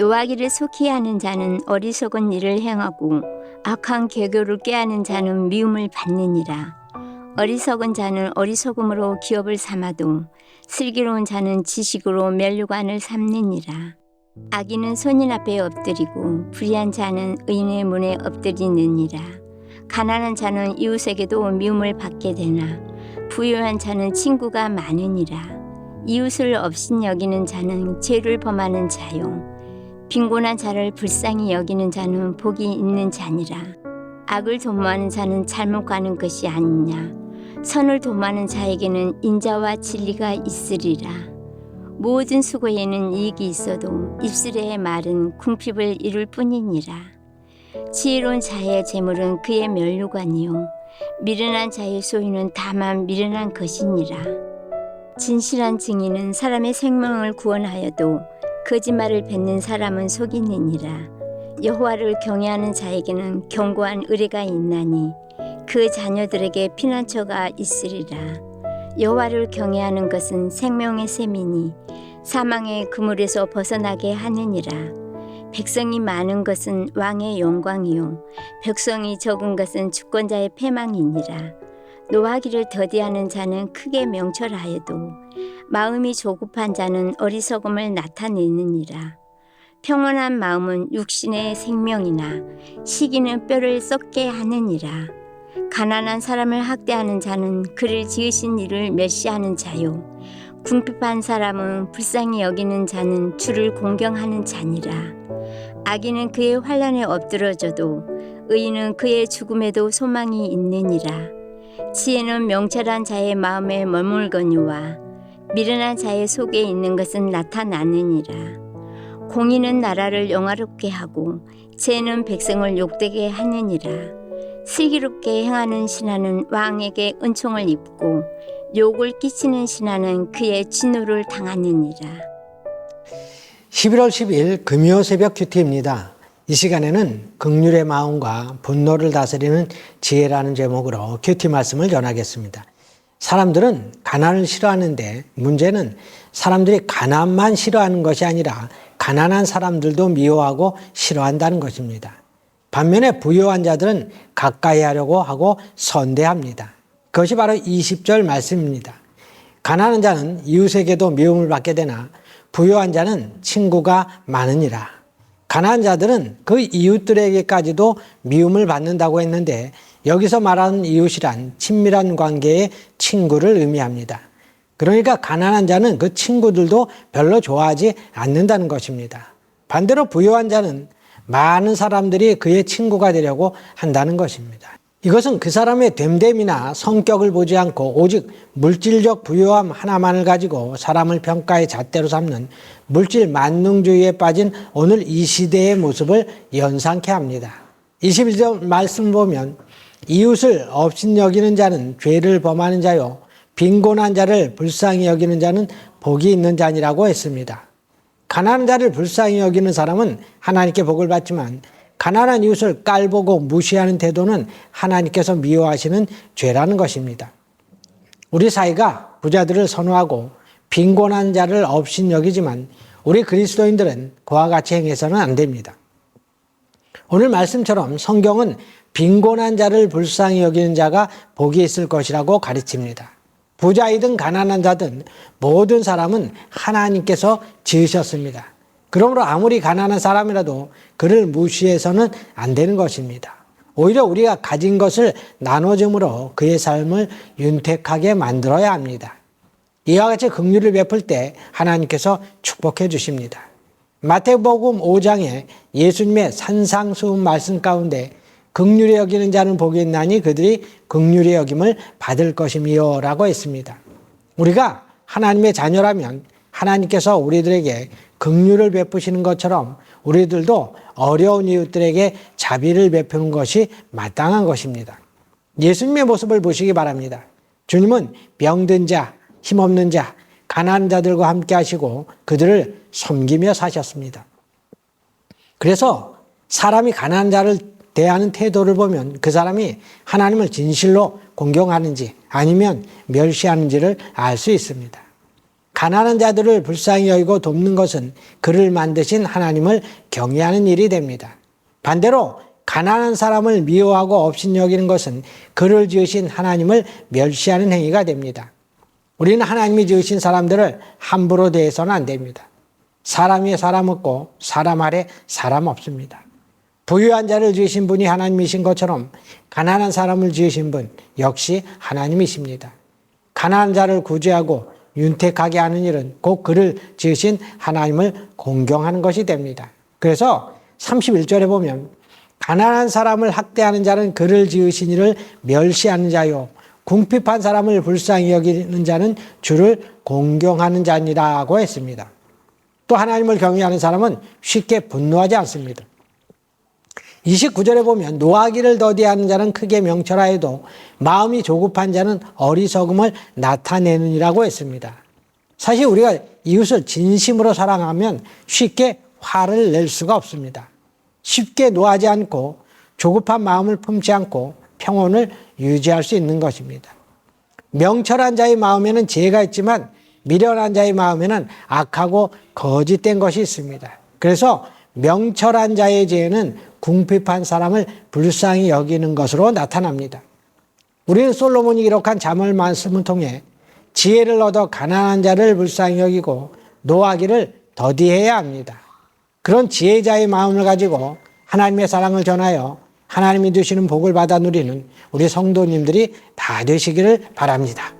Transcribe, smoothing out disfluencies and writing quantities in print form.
노하기를 속히 하는 자는 어리석은 일을 행하고 악한 계교를 꾀하는 자는 미움을 받느니라. 어리석은 자는 어리석음으로 기업을 삼아도 슬기로운 자는 지식으로 면류관을 삼느니라. 악인은 손님 앞에 엎드리고 불의한 자는 의인의 문에 엎드리느니라. 가난한 자는 이웃에게도 미움을 받게 되나 부유한 자는 친구가 많으니라. 이웃을 업신여기는 자는 죄를 범하는 자요 빈곤한 자를 불쌍히 여기는 자는 복이 있는 자니라. 악을 도모하는 자는 잘못 가는 것이 아니냐. 선을 도모하는 자에게는 인자와 진리가 있으리라. 모든 수고에는 이익이 있어도 입술의 말은 궁핍을 이룰 뿐이니라. 지혜로운 자의 재물은 그의 면류관이요 미련한 자의 소유는 다만 미련한 것이니라. 진실한 증인은 사람의 생명을 구원하여도 거짓말을 뱉는 사람은 속이느니라. 여호와를 경외하는 자에게는 견고한 의뢰가 있나니 그 자녀들에게 피난처가 있으리라. 여호와를 경외하는 것은 생명의 셈이니 사망의 그물에서 벗어나게 하느니라. 백성이 많은 것은 왕의 영광이요 백성이 적은 것은 주권자의 패망이니라. 노하기를 더디하는 자는 크게 명철하여도 마음이 조급한 자는 어리석음을 나타내느니라. 평온한 마음은 육신의 생명이나 시기는 뼈를 썩게 하느니라. 가난한 사람을 학대하는 자는 그를 지으신 이를 멸시하는 자요 궁핍한 사람은 불쌍히 여기는 자는 주를 공경하는 자니라. 악인은 그의 환난에 엎드러져도 의인은 그의 죽음에도 소망이 있느니라. 지혜는 명철한 자의 마음에 머물거니와 미련한 자의 속에 있는 것은 나타나느니라. 공의는 나라를 영화롭게 하고 죄는 백성을 욕되게 하느니라. 슬기롭게 행하는 신하는 왕에게 은총을 입고 욕을 끼치는 신하는 그의 진노를 당하느니라. 11월 10일 금요 새벽 큐티입니다. 이 시간에는 긍휼의 마음과 분노를 다스리는 지혜라는 제목으로 큐티 말씀을 전하겠습니다. 사람들은 가난을 싫어하는데 문제는 사람들이 가난만 싫어하는 것이 아니라 가난한 사람들도 미워하고 싫어한다는 것입니다. 반면에 부유한 자들은 가까이 하려고 하고 선대합니다. 그것이 바로 20절 말씀입니다. 가난한 자는 이웃에게도 미움을 받게 되나 부유한 자는 친구가 많으니라. 가난한 자들은 그 이웃들에게까지도 미움을 받는다고 했는데 여기서 말하는 이웃이란 친밀한 관계의 친구를 의미합니다. 그러니까 가난한 자는 그 친구들도 별로 좋아하지 않는다는 것입니다. 반대로 부유한 자는 많은 사람들이 그의 친구가 되려고 한다는 것입니다. 이것은 그 사람의 됨됨이나 성격을 보지 않고 오직 물질적 부유함 하나만을 가지고 사람을 평가의 잣대로 삼는 물질 만능주의에 빠진 오늘 이 시대의 모습을 연상케 합니다. 21절 말씀 보면 이웃을 업신여기는 자는 죄를 범하는 자요 빈곤한 자를 불쌍히 여기는 자는 복이 있는 자니라고 했습니다. 가난한 자를 불쌍히 여기는 사람은 하나님께 복을 받지만 가난한 이웃을 깔보고 무시하는 태도는 하나님께서 미워하시는 죄라는 것입니다. 우리 사회가 부자들을 선호하고 빈곤한 자를 업신여기지만 우리 그리스도인들은 그와 같이 행해서는 안 됩니다. 오늘 말씀처럼 성경은 빈곤한 자를 불쌍히 여기는 자가 복이 있을 것이라고 가르칩니다. 부자이든 가난한 자든 모든 사람은 하나님께서 지으셨습니다. 그러므로 아무리 가난한 사람이라도 그를 무시해서는 안 되는 것입니다. 오히려 우리가 가진 것을 나눠줌으로 그의 삶을 윤택하게 만들어야 합니다. 이와 같이 긍휼을 베풀 때 하나님께서 축복해 주십니다. 마태복음 5장에 예수님의 산상수훈 말씀 가운데 긍휼히 여기는 자는 복이 있나니 그들이 긍휼히 여김을 받을 것이며 라고 했습니다. 우리가 하나님의 자녀라면 하나님께서 우리들에게 긍휼을 베푸시는 것처럼 우리들도 어려운 이웃들에게 자비를 베푸는 것이 마땅한 것입니다. 예수님의 모습을 보시기 바랍니다. 주님은 병든 자, 힘없는 자, 가난한 자들과 함께 하시고 그들을 섬기며 사셨습니다. 그래서 사람이 가난한 자를 대하는 태도를 보면 그 사람이 하나님을 진실로 공경하는지 아니면 멸시하는지를 알 수 있습니다. 가난한 자들을 불쌍히 여기고 돕는 것은 그를 만드신 하나님을 경외하는 일이 됩니다. 반대로 가난한 사람을 미워하고 업신여기는 것은 그를 지으신 하나님을 멸시하는 행위가 됩니다. 우리는 하나님이 지으신 사람들을 함부로 대해서는 안 됩니다. 사람 위에 사람 없고 사람 아래 사람 없습니다. 부유한 자를 지으신 분이 하나님이신 것처럼 가난한 사람을 지으신 분 역시 하나님이십니다. 가난한 자를 구제하고 윤택하게 하는 일은 곧 그를 지으신 하나님을 공경하는 것이 됩니다. 그래서 31절에 보면 가난한 사람을 학대하는 자는 그를 지으신 이를 멸시하는 자요 궁핍한 사람을 불쌍히 여기는 자는 주를 공경하는 자니라고 했습니다. 또 하나님을 경외하는 사람은 쉽게 분노하지 않습니다. 29절에 보면 노하기를 더디하는 자는 크게 명철하여도 마음이 조급한 자는 어리석음을 나타내느니라고 했습니다. 사실 우리가 이웃을 진심으로 사랑하면 쉽게 화를 낼 수가 없습니다. 쉽게 노하지 않고 조급한 마음을 품지 않고 평온을 유지할 수 있는 것입니다. 명철한 자의 마음에는 지혜가 있지만 미련한 자의 마음에는 악하고 거짓된 것이 있습니다. 그래서 명철한 자의 지혜는 궁핍한 사람을 불쌍히 여기는 것으로 나타납니다. 우리는 솔로몬이 기록한 잠언 말씀을 통해 지혜를 얻어 가난한 자를 불쌍히 여기고 노하기를 더디해야 합니다. 그런 지혜자의 마음을 가지고 하나님의 사랑을 전하여 하나님이 주시는 복을 받아 누리는 우리 성도님들이 다 되시기를 바랍니다.